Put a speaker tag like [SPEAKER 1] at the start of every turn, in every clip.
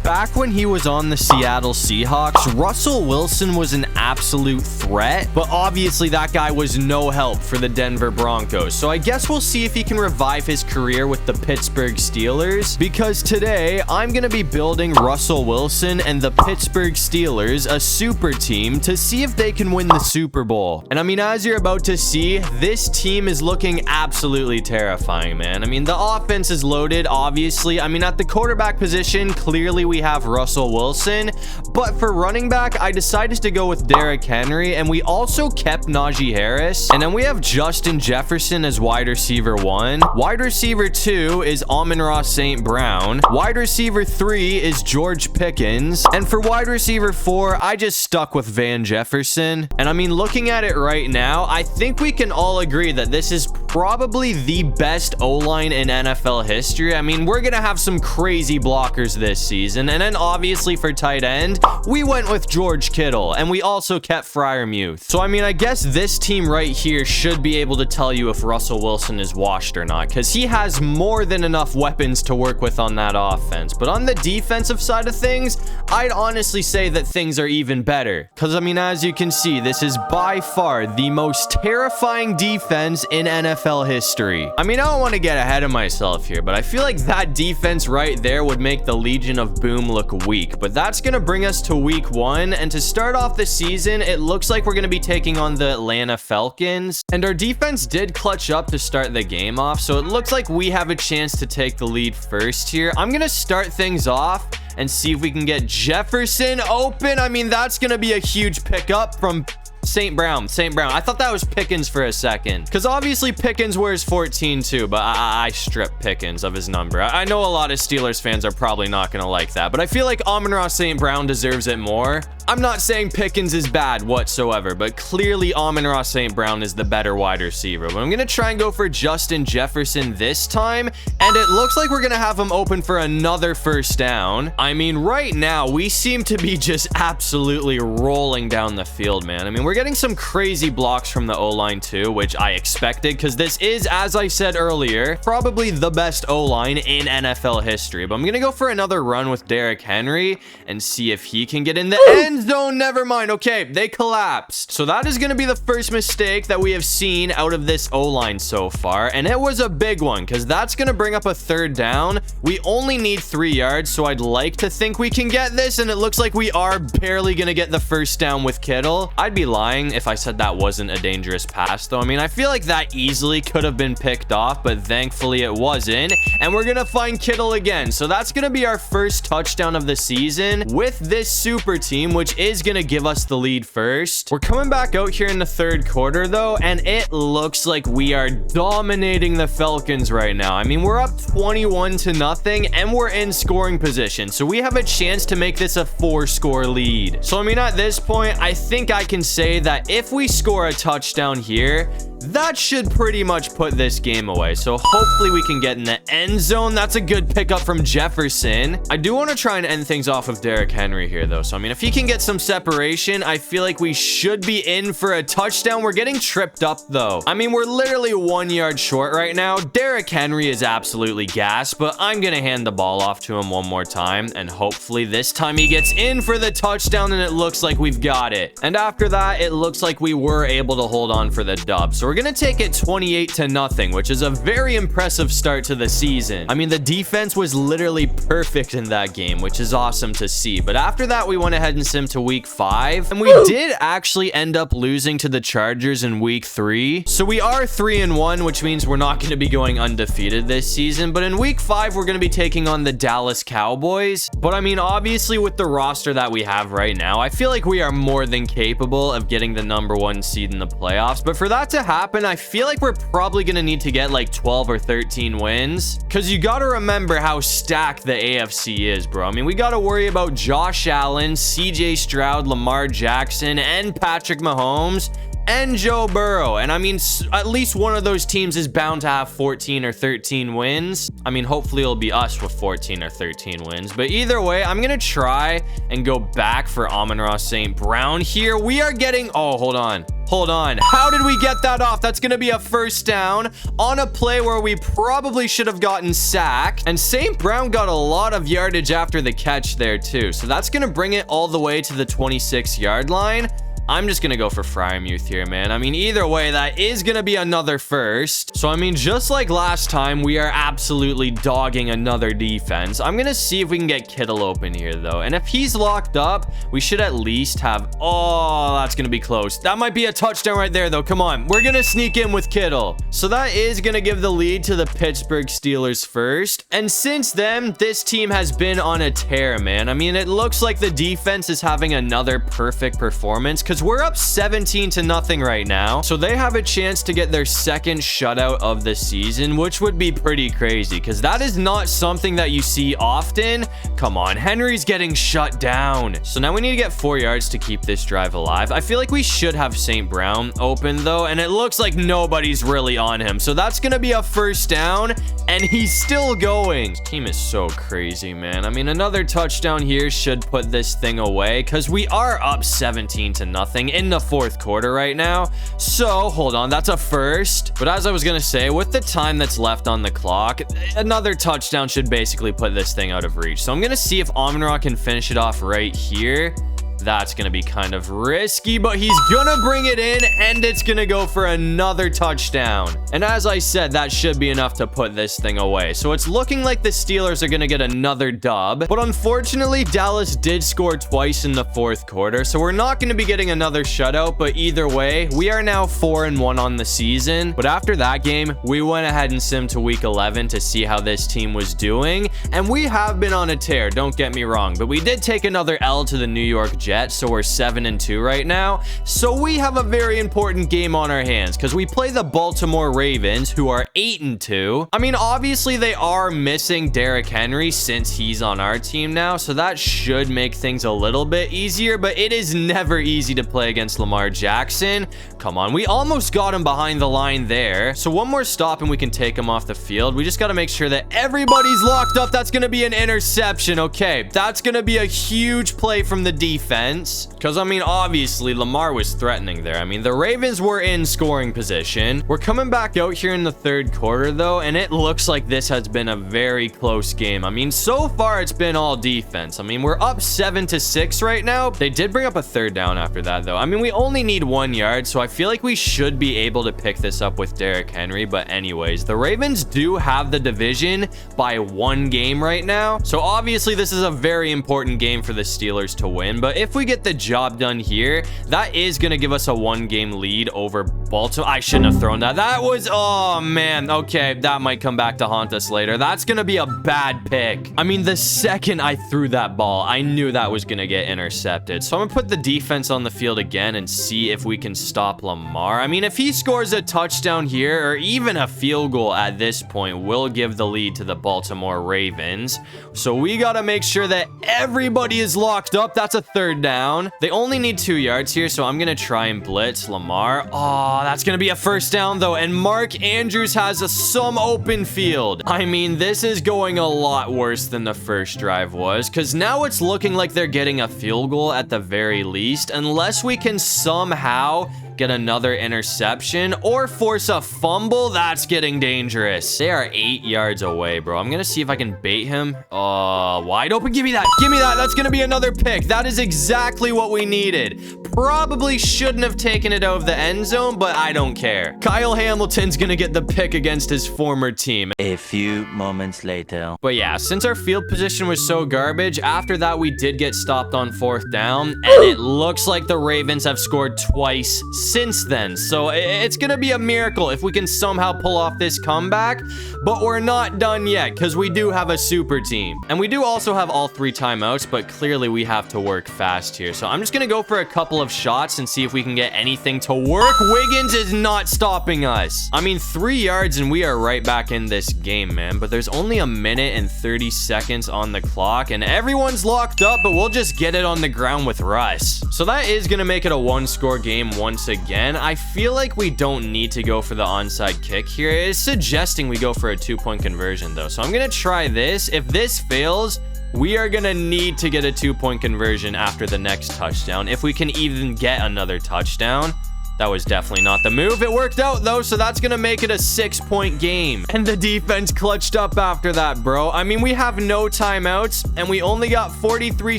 [SPEAKER 1] back when he was on the Seattle Seahawks, Russell Wilson was an absolute threat, but obviously that guy was no help for the Denver Broncos. So I guess we'll see if he can revive his career with the Pittsburgh Steelers, because today I'm going to be building Russell Wilson and the Pittsburgh Steelers a super team to see if they can win the Super Bowl. And I mean, as you're about to see, this team is looking absolutely terrifying, man. I mean, the offense is loaded, obviously. I mean, at the quarterback position, clearly we have Russell Wilson, but for running back, I decided to go with Derrick Henry, and we also kept Najee Harris. And then we have Justin Jefferson as wide receiver 1. Wide receiver 2 is Amon-Ra St. Brown. Wide receiver 3 is George Pickens. And for wide receiver 4, I just stuck with Van Jefferson. And I mean, looking at it right now, I think we can all agree that this is probably the best O-line in NFL history. I mean, we're gonna have some crazy blockers this season. And then obviously for tight end, we went with George Kittle, and we also kept Freiermuth. So I mean, I guess this team right here should be able to tell you if Russell Wilson is washed or not, because he has more than enough weapons to work with on that offense. But on the defensive side of things, I'd honestly say that things are even better, because I mean, as you can see, this is by far the most terrifying defense in NFL history. I mean, I don't want to get ahead of myself here, but I feel like that defense right there would make the Legion of Boom look weak. But that's going to bring us to week 1, and to start off the season, it looks like we're going to be taking on the Atlanta Falcons, and our defense did clutch up to start the game off, so it looks like we have a chance to take the lead first here. I'm going to start things off and see if we can get Jefferson open. I mean, that's going to be a huge pickup from St. Brown. I thought that was Pickens for a second, because obviously Pickens wears 14 too, but I stripped Pickens of his number. I know a lot of Steelers fans are probably not going to like that, but I feel like Amon-Ra St. Brown deserves it more. I'm not saying Pickens is bad whatsoever, but clearly Amon-Ra St. Brown is the better wide receiver. But I'm going to try and go for Justin Jefferson this time, and it looks like we're going to have him open for another first down. I mean, right now, we seem to be just absolutely rolling down the field, man. I mean, we're getting some crazy blocks from the O-line too, which I expected, because this is, as I said earlier, probably the best O-line in NFL history. But I'm going to go for another run with Derrick Henry and see if he can get in the end zone. Never mind. Okay, they collapsed. So that is going to be the first mistake that we have seen out of this O-line so far, and it was a big one, because that's going to bring up a third down. We only need 3 yards, so I'd like to think we can get this, and it looks like we are barely going to get the first down with Kittle. I'd be lying if I said that wasn't a dangerous pass, though. I mean, I feel like that easily could have been picked off, but thankfully it wasn't, and we're going to find Kittle again. So that's going to be our first touchdown of the season with this super team, which is going to give us the lead first. We're coming back out here in the third quarter, though, and it looks like we are dominating the Falcons right now. I mean, we're up 21-0, and we're in scoring position, so we have a chance to make this a 4-score lead. So, I mean, at this point, I think I can say that if we score a touchdown here, that should pretty much put this game away. So hopefully we can get in the end zone. That's a good pickup from Jefferson. I do want to try and end things off with Derrick Henry here, though. So, I mean, if he can get some separation, I feel like we should be in for a touchdown. We're getting tripped up, though. I mean, we're literally 1 yard short right now. Derrick Henry is absolutely gassed, but I'm going to hand the ball off to him one more time, and hopefully this time he gets in for the touchdown, and it looks like we've got it. And after that, it looks like we were able to hold on for the dub. So we're going to take it 28-0, which is a very impressive start to the season. I mean, the defense was literally perfect in that game, which is awesome to see. But after that, we went ahead and simmed to week 5, and we did actually end up losing to the Chargers in week 3. So we are 3-1, which means we're not going to be going undefeated this season. But in week 5, we're going to be taking on the Dallas Cowboys. But I mean, obviously with the roster that we have right now, I feel like we are more than capable of getting the #1 seed in the playoffs. But for that to happen, I feel like we're probably going to need to get like 12 or 13 wins, because you got to remember how stacked the AFC is, bro. I mean, we got to worry about Josh Allen, CJ Stroud, Lamar Jackson, and Patrick Mahomes, and Joe Burrow. And I mean, at least one of those teams is bound to have 14 or 13 wins. I mean, hopefully it'll be us with 14 or 13 wins. But either way, I'm going to try and go back for Amon-Ra St. Brown here. We are getting... Oh, hold on. Hold on. How did we get that off? That's going to be a first down on a play where we probably should have gotten sacked. And St. Brown got a lot of yardage after the catch there too. So that's going to bring it all the way to the 26-yard line. I'm just going to go for Fryermuth here, man. I mean, either way, that is going to be another first. So, I mean, just like last time, we are absolutely dogging another defense. I'm going to see if we can get Kittle open here, though. And if he's locked up, we should at least have... Oh, that's going to be close. That might be a touchdown right there, though. Come on. We're going to sneak in with Kittle. So, that is going to give the lead to the Pittsburgh Steelers first. And since then, this team has been on a tear, man. I mean, it looks like the defense is having another perfect performance because we're up 17-0 right now. So they have a chance to get their second shutout of the season, which would be pretty crazy because that is not something that you see often. Come on, Henry's getting shut down. So now we need to get 4 yards to keep this drive alive. I feel like we should have St. Brown open though, and it looks like nobody's really on him. So that's going to be a first down, and he's still going. This team is so crazy, man. I mean, another touchdown here should put this thing away because we are up 17-0 in the fourth quarter right now. So hold on, that's a first. But as I was gonna say, with the time that's left on the clock, another touchdown should basically put this thing out of reach. So I'm gonna see if Amon-Ra can finish it off right here. That's going to be kind of risky, but he's going to bring it in, and it's going to go for another touchdown. And as I said, that should be enough to put this thing away. So it's looking like the Steelers are going to get another dub. But unfortunately, Dallas did score twice in the fourth quarter, so we're not going to be getting another shutout. But either way, we are now 4-1 on the season. But after that game, we went ahead and simmed to week 11 to see how this team was doing. And we have been on a tear, don't get me wrong. But we did take another L to the New York Jets. So we're 7-2 right now. So we have a very important game on our hands because we play the Baltimore Ravens, who are 8-2. I mean, obviously they are missing Derrick Henry since he's on our team now, so that should make things a little bit easier, but it is never easy to play against Lamar Jackson. Come on, we almost got him behind the line there. So one more stop and we can take him off the field. We just got to make sure that everybody's locked up. That's going to be an interception. Okay, that's going to be a huge play from the defense. Because, I mean, obviously, Lamar was threatening there. I mean, the Ravens were in scoring position. We're coming back out here in the third quarter, though, and it looks like this has been a very close game. I mean, so far, it's been all defense. I mean, we're up 7-6 right now. They did bring up a third down after that, though. I mean, we only need 1 yard, so I feel like we should be able to pick this up with Derrick Henry. But anyways, the Ravens do have the division by 1 game right now. So obviously, this is a very important game for the Steelers to win. But if we get the job done here, that is going to give us a 1-game lead over Baltimore. I shouldn't have thrown that. That was, oh man. Okay, that might come back to haunt us later. That's going to be a bad pick. I mean, the second I threw that ball, I knew that was going to get intercepted. So I'm going to put the defense on the field again and see if we can stop Lamar. I mean, if he scores a touchdown here or even a field goal at this point, we'll give the lead to the Baltimore Ravens. So we got to make sure that everybody is locked up. That's a third down. They only need 2 yards here, so I'm going to try and blitz Lamar. Oh, that's going to be a first down, though, and Mark Andrews has some open field. I mean, this is going a lot worse than the first drive was, because now it's looking like they're getting a field goal at the very least, unless we can somehow get another interception or force a fumble. That's getting dangerous. They are 8 yards away, bro. I'm gonna see if I can bait him. Wide open. Give me that. Give me that. That's gonna be another pick. That is exactly what we needed. Probably shouldn't have taken it out of the end zone, but I don't care. Kyle Hamilton's gonna get the pick against his former team.
[SPEAKER 2] A few moments later.
[SPEAKER 1] But yeah, since our field position was so garbage, after that we did get stopped on 4th down, and it looks like the Ravens have scored twice since then. So it's gonna be a miracle if we can somehow pull off this comeback, but we're not done yet because we do have a super team. And we do also have all 3 timeouts, but clearly we have to work fast here. So I'm just gonna go for a couple of shots and see if we can get anything to work. Wiggins is not stopping us. I mean, 3 yards and we are right back in this game, man. But there's only 1 minute and 30 seconds on the clock, and everyone's locked up, but we'll just get it on the ground with Russ. So that is gonna make it a 1-score game once again. I feel like we don't need to go for the onside kick here. It's suggesting we go for a 2-point conversion, though. So I'm gonna try this. If this fails, we are gonna need to get a 2-point conversion after the next touchdown, if we can even get another touchdown. That was definitely not the move. It worked out, though, so that's going to make it a 6-point game. And the defense clutched up after that, bro. I mean, we have no timeouts, and we only got 43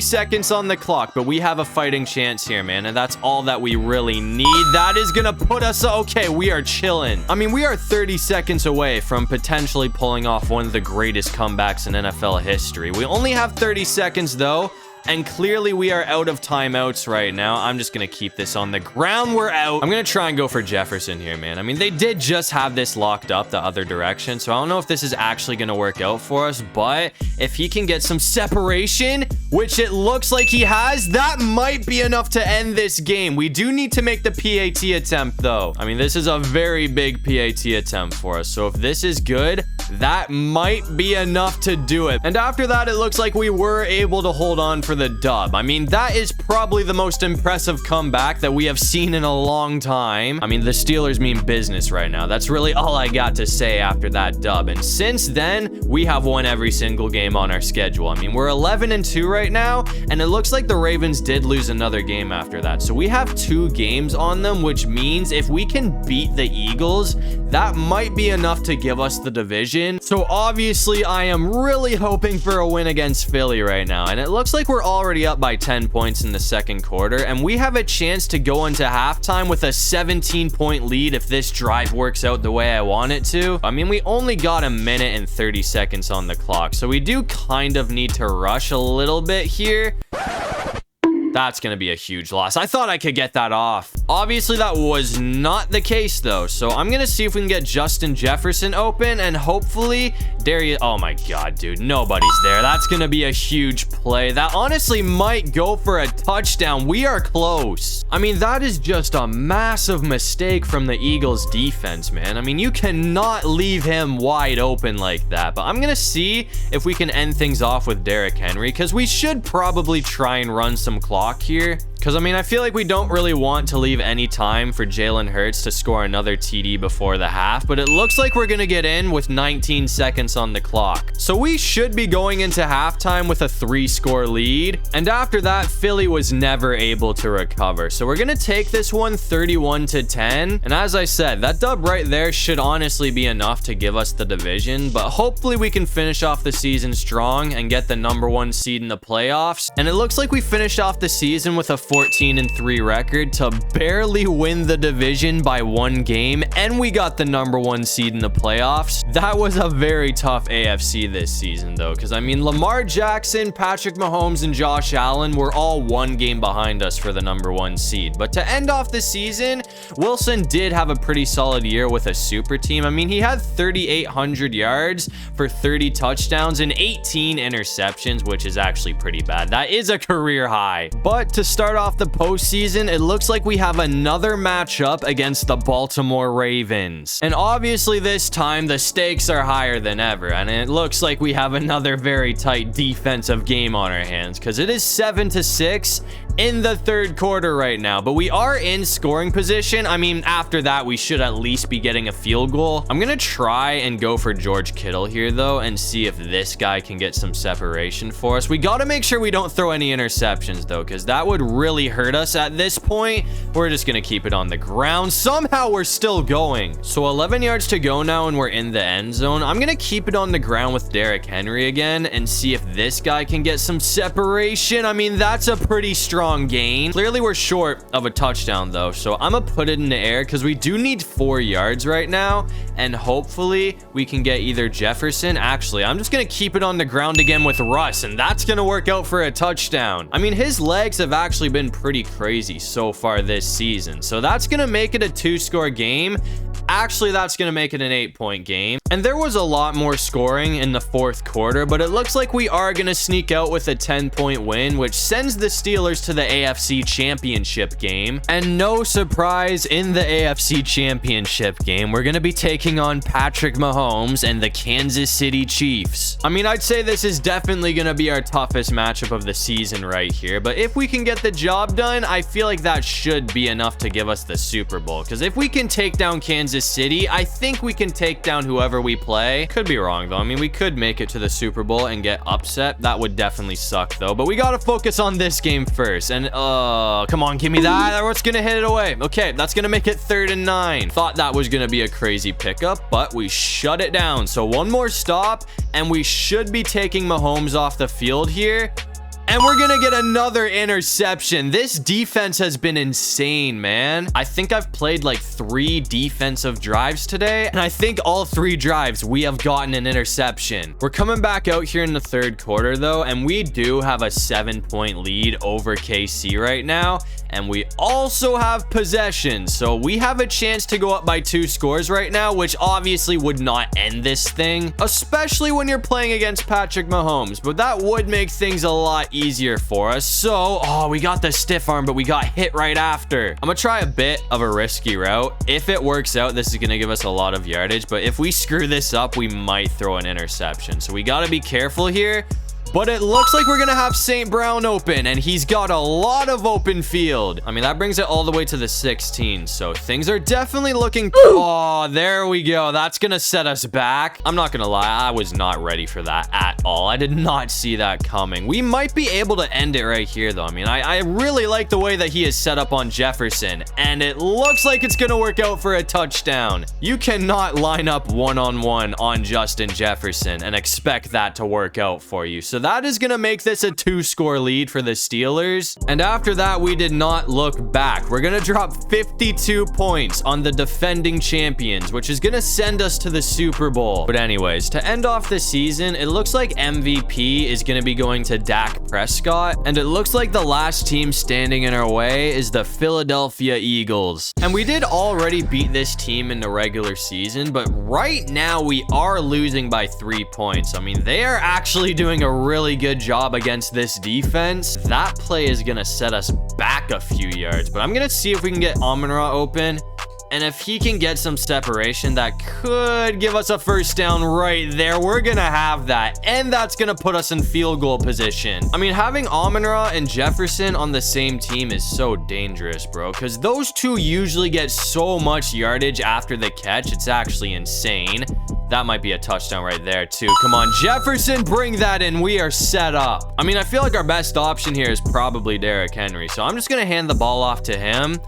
[SPEAKER 1] seconds on the clock, but we have a fighting chance here, man, and that's all that we really need. That is going to put us... Okay, we are chilling. I mean, we are 30 seconds away from potentially pulling off one of the greatest comebacks in NFL history. We only have 30 seconds, though. And clearly we are out of timeouts right now. I'm just going to keep this on the ground. We're out. I'm going to try and go for Jefferson here, man. I mean, they did just have this locked up the other direction. So I don't know if this is actually going to work out for us. But if he can get some separation, which it looks like he has, that might be enough to end this game. We do need to make the PAT attempt, though. I mean, this is a very big PAT attempt for us. So if this is good, that might be enough to do it. And after that, it looks like we were able to hold on for the dub. I mean, that is probably the most impressive comeback that we have seen in a long time. I mean, the Steelers mean business right now. That's really all I got to say after that dub. And since then, we have won every single game on our schedule. I mean, we're 11-2 right now, and it looks like the Ravens did lose another game after that. So we have 2 games on them, which means if we can beat the Eagles, that might be enough to give us the division. So obviously, I am really hoping for a win against Philly right now. And it looks like we're already up by 10 points in the second quarter, and we have a chance to go into halftime with a 17-point lead if this drive works out the way I want it to. I mean, we only got a minute and 30 seconds on the clock, so we do kind of need to rush a little bit here. That's going to be a huge loss. I thought I could get that off. Obviously, that was not the case, though. So I'm going to see if we can get Justin Jefferson open, and hopefully Darius... Oh, my God, dude. Nobody's there. That's going to be a huge play. That honestly might go for a touchdown. We are close. I mean, that is just a massive mistake from the Eagles defense, man. I mean, you cannot leave him wide open like that. But I'm going to see if we can end things off with Derrick Henry, because we should probably try and run some clock here. Because, I mean, I feel like we don't really want to leave any time for Jalen Hurts to score another TD before the half, but it looks like we're going to get in with 19 seconds on the clock. So we should be going into halftime with a 3-score lead, and after that, Philly was never able to recover. So we're going to take this one 31-10, and as I said, that dub right there should honestly be enough to give us the division, but hopefully we can finish off the season strong and get the #1 seed in the playoffs. And it looks like we finished off the season with a 14-3 record to barely win the division by 1 game, and we got the #1 seed in the playoffs. That was a very tough AFC this season, though, because I mean, Lamar Jackson, Patrick Mahomes, and Josh Allen were all 1 game behind us for the #1 seed. But to end off the season, Wilson did have a pretty solid year with a super team. I mean, he had 3,800 yards for 30 touchdowns and 18 interceptions, which is actually pretty bad. That is a career high. But to start off the postseason, it looks like we have another matchup against the Baltimore Ravens. And obviously this time the stakes are higher than ever, and it looks like we have another very tight defensive game on our hands, because it is 7-6 in the third quarter right now, but we are in scoring position. I mean, after that, we should at least be getting a field goal. I'm gonna try and go for George Kittle here, though, and see if this guy can get some separation for us. We got to make sure we don't throw any interceptions, though, because that would really hurt us at this point. We're just gonna keep it on the ground. Somehow we're still going. So 11 yards to go now, and we're in the end zone. I'm gonna keep it on the ground with Derrick Henry again and see if this guy can get some separation. I mean, that's a pretty strong gain. Clearly we're short of a touchdown, though, so I'm gonna put it in the air because we do need 4 yards right now, and hopefully we can get either Jefferson. Actually, I'm just gonna keep it on the ground again with Russ, and that's gonna work out for a touchdown. I mean, his legs have actually been pretty crazy so far this season, so that's gonna make it a 2-score game. Actually, that's going to make it an 8-point game. And there was a lot more scoring in the fourth quarter, but it looks like we are going to sneak out with a 10-point win, which sends the Steelers to the AFC Championship game. And no surprise, in the AFC Championship game, we're going to be taking on Patrick Mahomes and the Kansas City Chiefs. I mean, I'd say this is definitely going to be our toughest matchup of the season right here, but if we can get the job job done, I feel like that should be enough to give us the Super Bowl. Because if we can take down Kansas City, I think we can take down whoever we play. Could be wrong, though. I mean, we could make it to the Super Bowl and get upset. That would definitely suck, though. But we got to focus on this game first. And, come on, give me that. What's going to hit it away? Okay, that's going to make it 3rd and 9. Thought that was going to be a crazy pickup, but we shut it down. So one more stop, and we should be taking Mahomes off the field here. And we're gonna get another interception. This defense has been insane, man. I think I've played like 3 defensive drives today, and I think all 3 drives we have gotten an interception. We're coming back out here in the 3rd quarter, though, and we do have a 7-point lead over KC right now. And we also have possession, so we have a chance to go up by 2 scores right now, which obviously would not end this thing, especially when you're playing against Patrick Mahomes. But that would make things a lot easier for us. So, we got the stiff arm, but we got hit right after. I'm gonna try a bit of a risky route. If it works out, this is gonna give us a lot of yardage, but if we screw this up, we might throw an interception. So we gotta be careful here. But it looks like we're going to have St. Brown open, and he's got a lot of open field. I mean, that brings it all the way to the 16, so things are definitely looking... Oh, there we go. That's going to set us back. I'm not going to lie. I was not ready for that at all. I did not see that coming. We might be able to end it right here, though. I mean, I really like the way that he is set up on Jefferson, and it looks like it's going to work out for a touchdown. You cannot line up one-on-one on Justin Jefferson and expect that to work out for you. So that is going to make this a 2-score lead for the Steelers. And after that, we did not look back. We're going to drop 52 points on the defending champions, which is going to send us to the Super Bowl. But anyways, to end off the season, it looks like MVP is going to be going to Dak Prescott. And it looks like the last team standing in our way is the Philadelphia Eagles. And we did already beat this team in the regular season, but right now we are losing by 3 points. I mean, they are actually doing a really good job against this defense. That play is gonna set us back a few yards, but I'm gonna see if we can get Amon-Ra open, and if he can get some separation, that could give us a first down right there. We're gonna have that, and that's gonna put us in field goal position. I mean, having Amon-Ra and Jefferson on the same team is so dangerous, bro, because those two usually get so much yardage after the catch. It's actually insane. That might be a touchdown right there, too. Come on, Jefferson, bring that in. We are set up. I mean, I feel like our best option here is probably Derrick Henry, so I'm just gonna hand the ball off to him.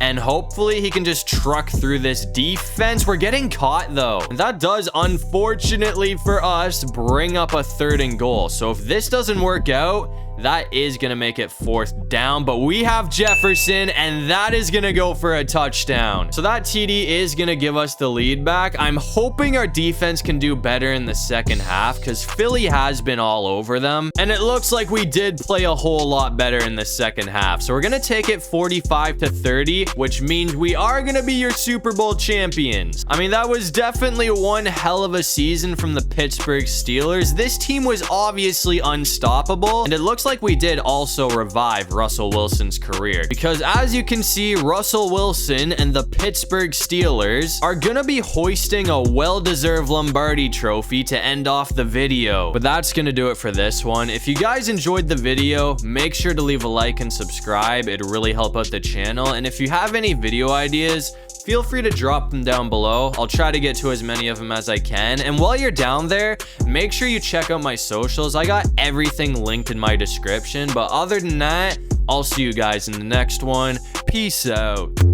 [SPEAKER 1] And hopefully he can just truck through this defense. We're getting caught, though. And that does, unfortunately for us, bring up a 3rd and goal. So if this doesn't work out, that is going to make it 4th down. But we have Jefferson, and that is going to go for a touchdown. So that TD is going to give us the lead back. I'm hoping our defense can do better in the second half, because Philly has been all over them. And it looks like we did play a whole lot better in the second half. So we're going to take it 45-30, which means we are going to be your Super Bowl champions. I mean, that was definitely one hell of a season from the Pittsburgh Steelers. This team was obviously unstoppable, and it looks like we did also revive Russell Wilson's career, because as you can see, Russell Wilson and the Pittsburgh Steelers are gonna be hoisting a well-deserved Lombardi trophy to end off the video. But that's gonna do it for this one. If you guys enjoyed the video, make sure to leave a like and subscribe. It'd really help out the channel. And if you have any video ideas, feel free to drop them down below. I'll try to get to as many of them as I can. And while you're down there, make sure you check out my socials. I got everything linked in my description. But other than that, I'll see you guys in the next one. Peace out.